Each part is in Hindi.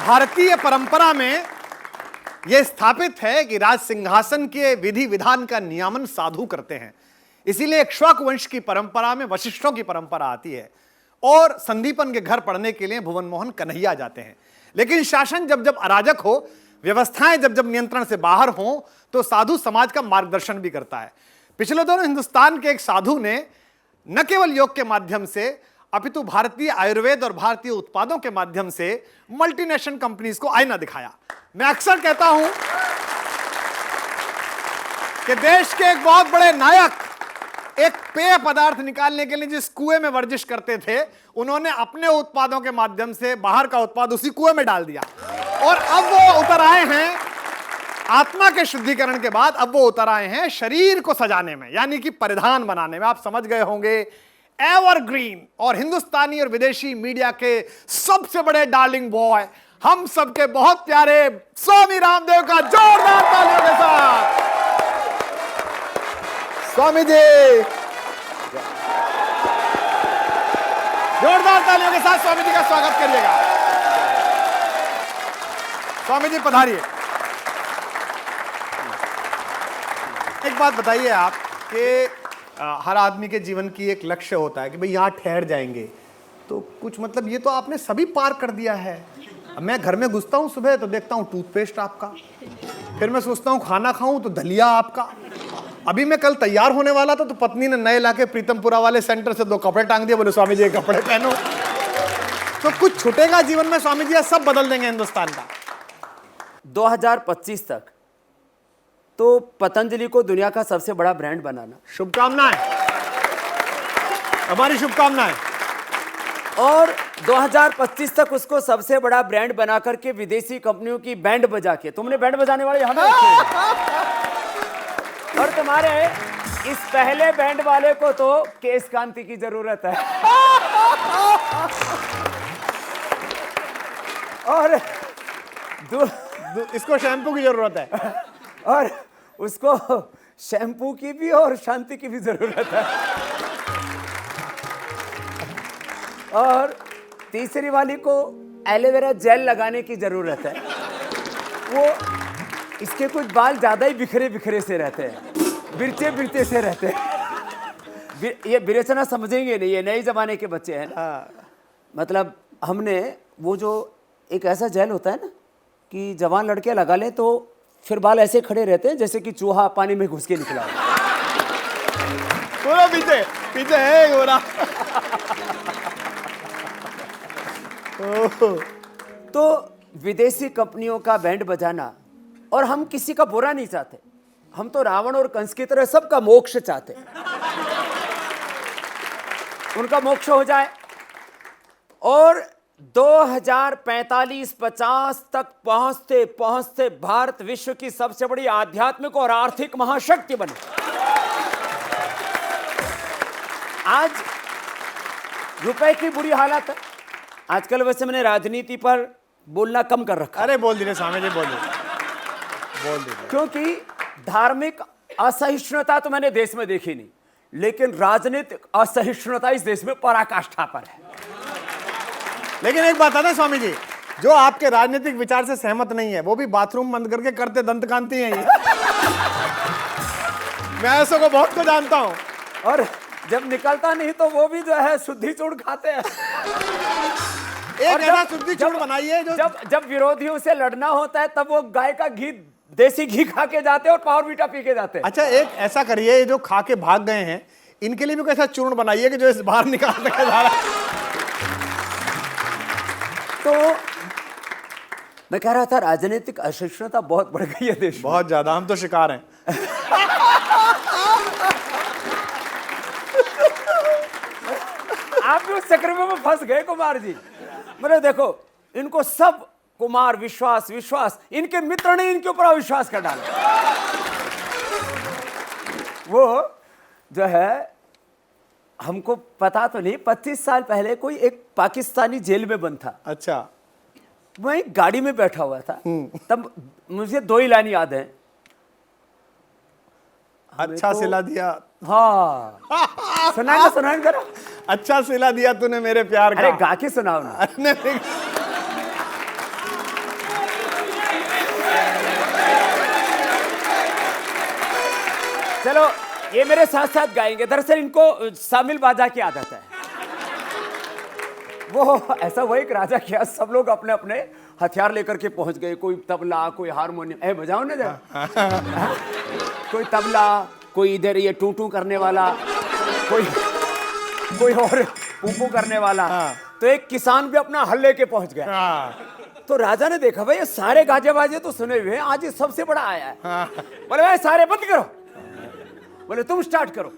भारतीय परंपरा में यह स्थापित है कि राज सिंहासन के विधि विधान का नियमन साधु करते हैं। इसीलिए इक्ष्वाकु वंश की परंपरा में वशिष्ठों की परंपरा आती है और संदीपन के घर पढ़ने के लिए भुवन मोहन कन्हैया जाते हैं। लेकिन शासन जब जब अराजक हो, व्यवस्थाएं जब जब नियंत्रण से बाहर हो, तो साधु समाज का मार्गदर्शन भी करता है। पिछले दिनों हिंदुस्तान के एक साधु ने न केवल योग के माध्यम से अपितु भारतीय आयुर्वेद और भारतीय उत्पादों के माध्यम से मल्टीनेशनल कंपनीज को आईना दिखाया। मैं अक्सर कहता हूं कि देश के एक बहुत बड़े नायक एक पेय पदार्थ निकालने के लिए जिस कुएं में वर्जिश करते थे, उन्होंने अपने उत्पादों के माध्यम से बाहर का उत्पाद उसी कुएं में डाल दिया और अब वो उतर आए हैं आत्मा के शुद्धिकरण के बाद। अब वो उतर आए हैं शरीर को सजाने में, यानी कि परिधान बनाने में। आप समझ गए होंगे, एवरग्रीन और हिंदुस्तानी और विदेशी मीडिया के सबसे बड़े डार्लिंग बॉय, हम सबके बहुत प्यारे स्वामी रामदेव का जोरदार तालियों के साथ स्वामी जी, जोरदार तालियों के साथ स्वामी जी का स्वागत करिएगा। स्वामी जी पधारिए। एक बात बताइए आप कि हर आदमी के जीवन की एक लक्ष्य होता है कि भाई यहाँ ठहर जाएंगे, तो कुछ मतलब ये तो आपने सभी पार कर दिया है। मैं घर में घुसता हूँ सुबह तो देखता हूँ टूथपेस्ट आपका, फिर मैं सोचता हूँ खाना खाऊं तो दलिया आपका। अभी मैं कल तैयार होने वाला था तो पत्नी ने नए लाके प्रीतमपुरा वाले सेंटर से 2 कपड़े टांग दिए, बोले स्वामी जी ये कपड़े पहनो। तो कुछ छूटेगा जीवन में स्वामी जी, सब बदल देंगे हिंदुस्तान का। 2025 तक तो पतंजलि को दुनिया का सबसे बड़ा ब्रांड बनाना। शुभकामनाएं, हमारी शुभकामनाएं। और 2025 तक उसको सबसे बड़ा ब्रांड बना करके विदेशी कंपनियों की बैंड बजा के, तुमने बैंड बजाने वाले हमें रखे हैं। और तुम्हारे इस पहले बैंड वाले को तो केश कांति की जरूरत है और इसको शैम्पू की जरूरत है और उसको शैम्पू की भी और शांति की भी जरूरत है। और तीसरी वाली को एलोवेरा जेल लगाने की जरूरत है। वो इसके कुछ बाल ज्यादा ही बिखरे बिखरे से रहते हैं, बिरचे बिरचे से रहते हैं। ये विरेचना समझेंगे नहीं, ये नए जमाने के बच्चे हैं ना। मतलब हमने वो जो एक ऐसा जेल होता है ना कि जवान लड़के लगा ले तो फिर बाल ऐसे खड़े रहते हैं जैसे कि चूहा पानी में घुस के निकला हो। पीछे पीछे है गोरा। तो विदेशी कंपनियों का बैंड बजाना, और हम किसी का बुरा नहीं चाहते, हम तो रावण और कंस की तरह सबका मोक्ष चाहते, उनका मोक्ष हो जाए और 2045-50 तक पहुंचते पहुंचते भारत विश्व की सबसे बड़ी आध्यात्मिक और आर्थिक महाशक्ति बने। आज रुपए की बुरी हालत है। आजकल वैसे मैंने राजनीति पर बोलना कम कर रखा। अरे बोल दीजिए स्वामी जी, बोल दीजिए। क्योंकि धार्मिक असहिष्णुता तो मैंने देश में देखी नहीं, लेकिन राजनीतिक असहिष्णुता इस देश में पराकाष्ठा पर है। लेकिन एक बात है ना स्वामी जी, जो आपके राजनीतिक विचार से सहमत नहीं है वो भी बाथरूम बंद करके करते दंतकांति हैं ये। मैं ऐसों को बहुत को जानता हूं। और जब निकलता नहीं तो वो भी जो है शुद्धि चूर्ण खाते हैं। एक ऐसा शुद्धि चूर्ण बनाइए जो जब विरोधियों से लड़ना होता है तब वो गाय का घी, देसी घी खा के जाते हैं और पावर बीटा पी के जाते हैं। अच्छा एक ऐसा करिए, जो खा के भाग गए हैं इनके लिए भी कोई ऐसा चूर्ण बनाइए कि जो इस बाहर निकाल के जा रहा है। तो मैं कह रहा था राजनीतिक असहिष्णुता बहुत बढ़ गई है देश में। बहुत ज्यादा, हम तो शिकार हैं। आप भी उस चक्र में फंस गए कुमार जी। मतलब देखो, इनको सब कुमार विश्वास विश्वास, इनके मित्र ने इनके ऊपर अविश्वास कर डाला। वो जो है, हमको पता तो नहीं, 25 साल पहले कोई एक पाकिस्तानी जेल में बंद था। अच्छा। मैं एक गाड़ी में बैठा हुआ था, तब मुझे 2 ही लाइन याद है। अच्छा सिला दिया। हाँ सुनाएंगे जरा। अच्छा सिला दिया तूने मेरे प्यार का। अरे गा के सुनाओ ना। चलो ये मेरे साथ साथ गाएंगे। दरअसल इनको शामिल बाजा की आदत है। वो ऐसा वो एक राजा किया, सब लोग अपने अपने हथियार लेकर के पहुंच गए। कोई तबला, कोई हारमोनियम, बजाओ ना जरा। कोई तबला, कोई इधर ये टू टू करने वाला, कोई और पू करने वाला। तो एक किसान भी अपना हल लेके पहुंच गया। तो राजा ने देखा भाई ये सारे गाजे बाजे तो सुने हुए हैं, आज ये सबसे बड़ा आया है। बोले भाई सारे बंद करो। बोले तुम स्टार्ट करो।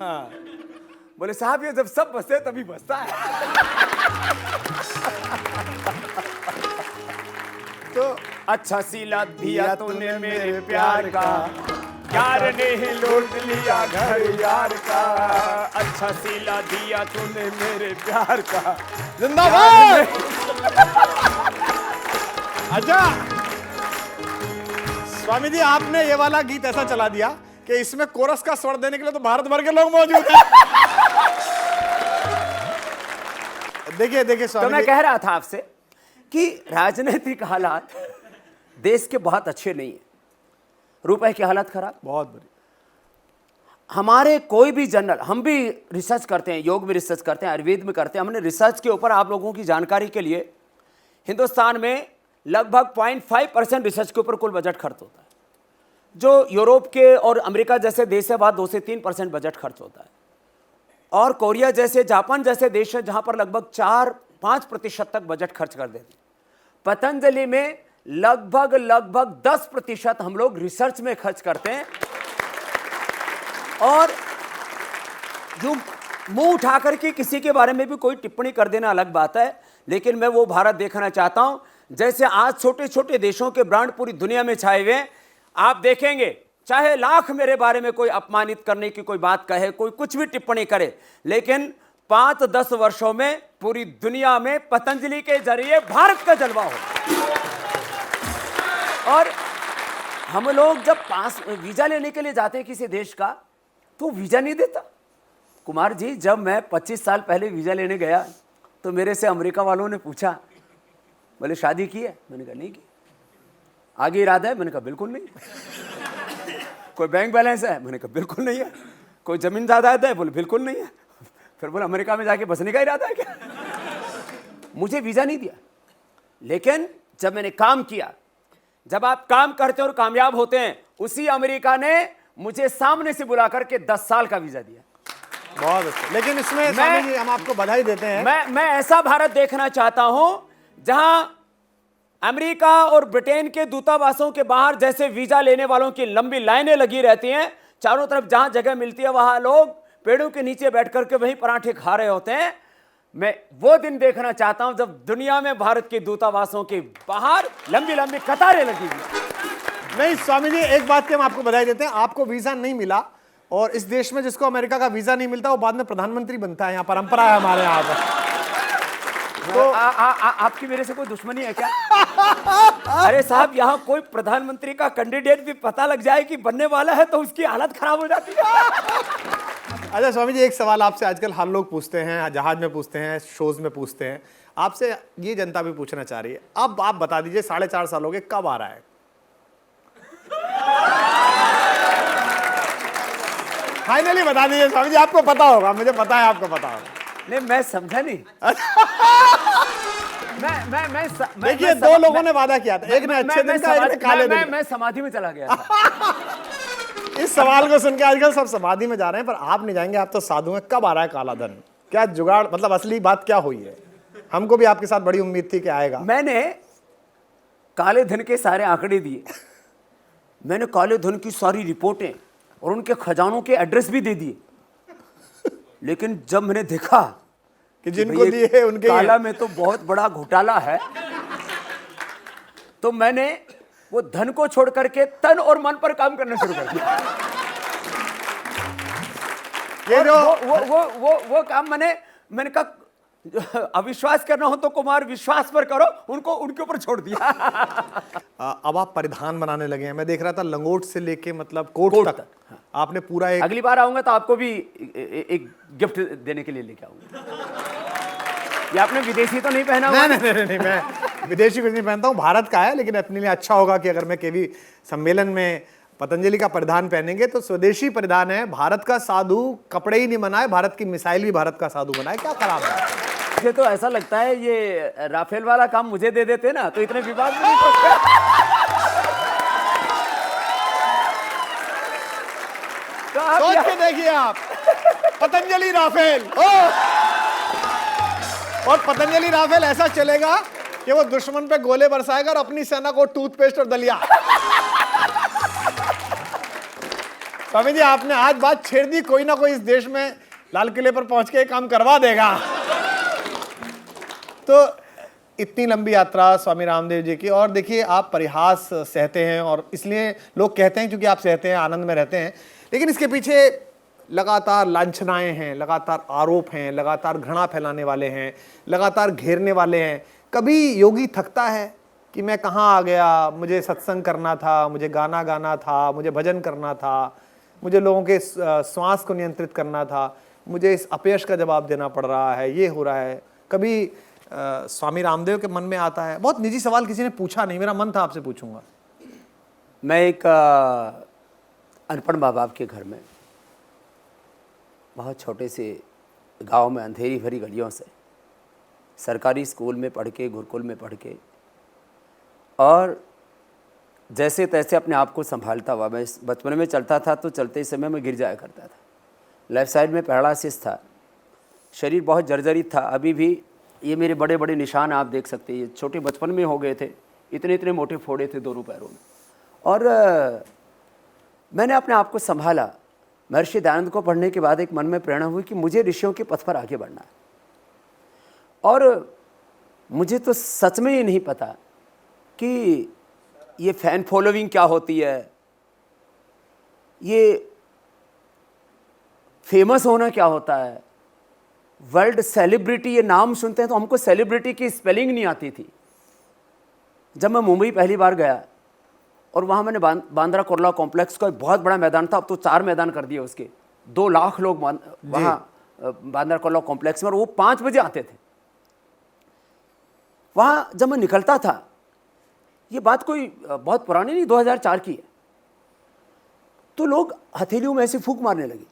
बोले साहब ये जब सब बसते तभी बसता है। तो अच्छा सिला दिया तूने मेरे प्यार का, यार ने ही लूट लिया घर यार का। अच्छा सिला दिया तूने मेरे प्यार का, जिंदाबाद। अच्छा स्वामी जी, आपने ये वाला गीत ऐसा चला दिया कि इसमें कोरस का स्वर देने के लिए तो भारत भर के लोग मौजूद हैं। देखिए देखिए तो स्वामी मैं जी, कह रहा था आपसे कि राजनीतिक हालात देश के बहुत अच्छे नहीं है। रुपए की हालत खराब, बहुत बुरी। हमारे कोई भी जनरल, हम भी रिसर्च करते हैं, योग में रिसर्च करते हैं, आयुर्वेद में करते हैं। हमने रिसर्च के ऊपर आप लोगों की जानकारी के लिए, हिंदुस्तान में लगभग 0.5% रिसर्च के ऊपर कुल बजट खर्च होता है। जो यूरोप के और अमेरिका जैसे देश है वहाँ 2 से 3% बजट खर्च होता है। और कोरिया जैसे, जापान जैसे देश है जहाँ पर लगभग 4-5% तक बजट खर्च कर देते। पतंजलि में लगभग 10% हम लोग रिसर्च में खर्च करते हैं। और जो मुंह उठा करके किसी के बारे में भी कोई टिप्पणी कर देना अलग बात है, लेकिन मैं वो भारत देखना चाहता हूं जैसे आज छोटे छोटे देशों के ब्रांड पूरी दुनिया में छाए हुए हैं। आप देखेंगे चाहे लाख मेरे बारे में कोई अपमानित करने की कोई बात कहे, कोई कुछ भी टिप्पणी करे, लेकिन 5-10 वर्षों में पूरी दुनिया में पतंजलि के जरिए भारत का जलवा हो। और हम लोग जब पास वीजा लेने के लिए जाते हैं किसी देश का, तो वीजा नहीं देता। कुमार जी, जब मैं 25 साल पहले वीजा लेने गया तो मेरे से अमेरिका वालों ने पूछा, बोले शादी की है? मैंने कहा नहीं की। आगे इरादा है? मैंने कहा बिल्कुल नहीं। कोई बैंक बैलेंस है? मैंने कहा बिल्कुल नहीं है। कोई जमीन जायदाद है? बोले बिल्कुल नहीं है। फिर बोले अमेरिका में जाके बसने का इरादा है क्या? मुझे वीजा नहीं दिया। लेकिन जब मैंने काम किया, जब आप काम करते हैं और कामयाब होते हैं, उसी अमेरिका ने मुझे सामने से बुला करके 10 साल का वीजा दिया। बहुत अच्छा। लेकिन इसमें स्वामी जी हम आपको बधाई देते हैं। मैं ऐसा भारत देखना चाहता हूं जहां अमेरिका और ब्रिटेन के दूतावासों के बाहर जैसे वीजा लेने वालों की लंबी लाइनें लगी रहती हैं, चारों तरफ जहां जगह मिलती है वहां लोग पेड़ों के नीचे बैठ करके वहीं पराठे खा रहे होते हैं। मैं वो दिन देखना चाहता हूं जब दुनिया में भारत के दूतावासों के बाहर लंबी लंबी कतारें लगी हुई। नहीं स्वामी जी, एक बात की हम आपको बधाई देते हैं, आपको वीजा नहीं मिला, और इस देश में जिसको अमेरिका का वीजा नहीं मिलता वो बाद में प्रधानमंत्री बनता है। यहाँ परंपरा है हमारे यहाँ पर। तो आपकी मेरे से कोई दुश्मनी है क्या? अरे साहब, यहाँ कोई प्रधानमंत्री का कैंडिडेट भी पता लग जाए कि बनने वाला है तो उसकी हालत खराब हो जाती है। अच्छा स्वामी जी, एक सवाल आपसे आजकल हर लोग पूछते हैं, जहाज में पूछते हैं, शोज में पूछते हैं, आपसे ये जनता भी पूछना चाह रही है। अब आप बता दीजिए, 4.5 साल हो गए, कब आ रहा है? फाइनली बता दीजिए स्वामी जी, आपको पता होगा, मुझे पता है आपको पता होगा। नहीं, मैं समझा नहीं। मैं देखिए, 2 लोगों ने वादा किया था, एक ने अच्छे दिन का, एक ने काले दिन का। मैं समाधि में चला गया था। इस सवाल को सुन के आजकल सब समाधि में जा रहे हैं, पर आप नहीं जाएंगे, आप तो साधु हैं। कब आ रहा है काला धन? क्या जुगाड़, मतलब असली बात क्या हुई है? हमको भी आपके साथ बड़ी उम्मीद थी कि आएगा। मैंने काले धन के सारे आंकड़े दिए, मैंने काले धन की सारी रिपोर्टें और उनके खजानों के एड्रेस भी दे दिए, लेकिन जब मैंने देखा कि जिनको दिए उनके काला में तो बहुत बड़ा घोटाला है, तो मैंने वो धन को छोड़ करके तन और मन पर काम करना शुरू कर दिया। ये जो वो काम मैंने कहा अविश्वास करना हो तो कुमार विश्वास पर करो, उनके ऊपर छोड़ दिया। अब आप परिधान बनाने लगे हैं, मैं देख रहा था लंगोट से लेके मतलब कोट तक आपने पूरा एक। अगली बार आऊंगा तो आपको भी एक गिफ्ट देने के लिए लेके आऊंगा। ये आपने विदेशी तो नहीं पहना हुआ? नहीं, मैं विदेशी कुछ नहीं पहनता हूँ, भारत का है, लेकिन अपने लिए अच्छा होगा कि अगर मैं केवी सम्मेलन में पतंजलि का परिधान पहनेंगे तो स्वदेशी परिधान है। भारत का साधु कपड़े ही नहीं बनाए, भारत की मिसाइल भी भारत का साधु बनाए, क्या खराब है? मुझे तो ऐसा लगता है ये राफेल वाला काम मुझे दे देते ना तो इतने विवाद में नहीं पड़ते। सोच के देखिए आप, पतंजलि राफेल और पतंजलि राफेल ऐसा चलेगा कि वो दुश्मन पे गोले बरसाएगा और अपनी सेना को टूथपेस्ट और दलिया। स्वामी जी, आपने आज बात छेड़ दी, कोई ना कोई इस देश में लाल किले पर पहुंच के काम करवा देगा। तो इतनी लंबी यात्रा स्वामी रामदेव जी की, और देखिए आप परिहास सहते हैं और इसलिए लोग कहते हैं क्योंकि आप सहते हैं, आनंद में रहते हैं, लेकिन इसके पीछे लगातार लांछनाएं हैं, लगातार आरोप हैं, लगातार घृणा फैलाने वाले हैं, लगातार घेरने वाले हैं। कभी योगी थकता है कि मैं कहाँ आ गया, मुझे सत्संग करना था, मुझे गाना गाना था, मुझे भजन करना था, मुझे लोगों के श्वास को नियंत्रित करना था, मुझे इस अपयश का जवाब देना पड़ रहा है, ये हो रहा है। कभी स्वामी रामदेव के मन में आता है? बहुत निजी सवाल, किसी ने पूछा नहीं, मेरा मन था आपसे पूछूंगा। मैं एक अनपढ़ माँ बाप के घर में, बहुत छोटे से गांव में, अंधेरी भरी गलियों से, सरकारी स्कूल में पढ़ के, गुरुकुल में पढ़ के, और जैसे तैसे अपने आप को संभालता हुआ, मैं बचपन में चलता था तो चलते समय मैं गिर जाया करता था। लेफ़्ट साइड में पैरालिसिस था, शरीर बहुत जर्जरित था। अभी भी ये मेरे बड़े बड़े निशान आप देख सकते हैं, ये छोटे बचपन में हो गए थे, इतने इतने मोटे फोड़े थे दोनों पैरों में। और मैंने अपने आप को संभाला। महर्षि दयानंद को पढ़ने के बाद एक मन में प्रेरणा हुई कि मुझे ऋषियों के पथ पर आगे बढ़ना है। और मुझे तो सच में ये नहीं पता कि ये फैन फॉलोइंग क्या होती है, ये फेमस होना क्या होता है, वर्ल्ड सेलिब्रिटी, ये नाम सुनते हैं तो हमको सेलिब्रिटी की स्पेलिंग नहीं आती थी। जब मैं मुंबई पहली बार गया और वहाँ मैंने बांद्रा कुर्ला कॉम्प्लेक्स का बहुत बड़ा मैदान था, अब तो 4 मैदान कर दिए उसके, 2 लाख लोग वहाँ बांद्रा कुर्ला कॉम्प्लेक्स में, और वो 5 बजे आते थे। वहाँ जब मैं निकलता था, ये बात कोई बहुत पुरानी नहीं, 2004 की है, तो लोग हथेलियों में ऐसे फूंक मारने लगे।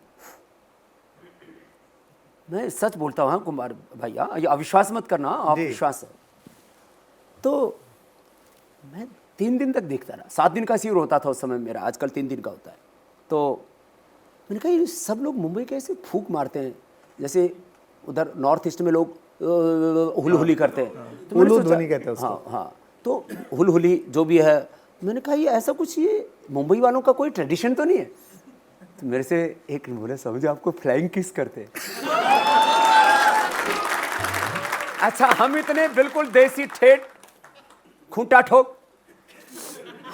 मैं सच बोलता हूँ कुमार भैया, ये अविश्वास मत करना, आप विश्वास है। तो मैं 3 दिन तक देखता रहा, 7 दिन का शिविर होता था उस समय मेरा, आजकल 3 दिन का होता है। तो मैंने कहा ये सब लोग मुंबई कैसे फूंक मारते हैं, जैसे उधर नॉर्थ ईस्ट में लोग हुलहुली करते हैं, तो हुलू ध्वनि कहते हैं उसको। हाँ हाँ, तो हुलहुली जो भी है, मैंने कहा ये ऐसा कुछ, ये मुंबई वालों का कोई ट्रेडिशन तो नहीं है। तो मेरे से एक बोले, समझो आपको फ्लाइंग किस करते हैं। अच्छा, हम इतने बिल्कुल देसी ठेठ खूंटा ठोक,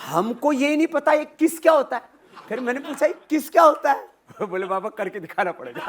हमको ये नहीं पता ये किस क्या होता है। फिर मैंने पूछा ये किस क्या होता है, बोले बाबा करके दिखाना पड़ेगा।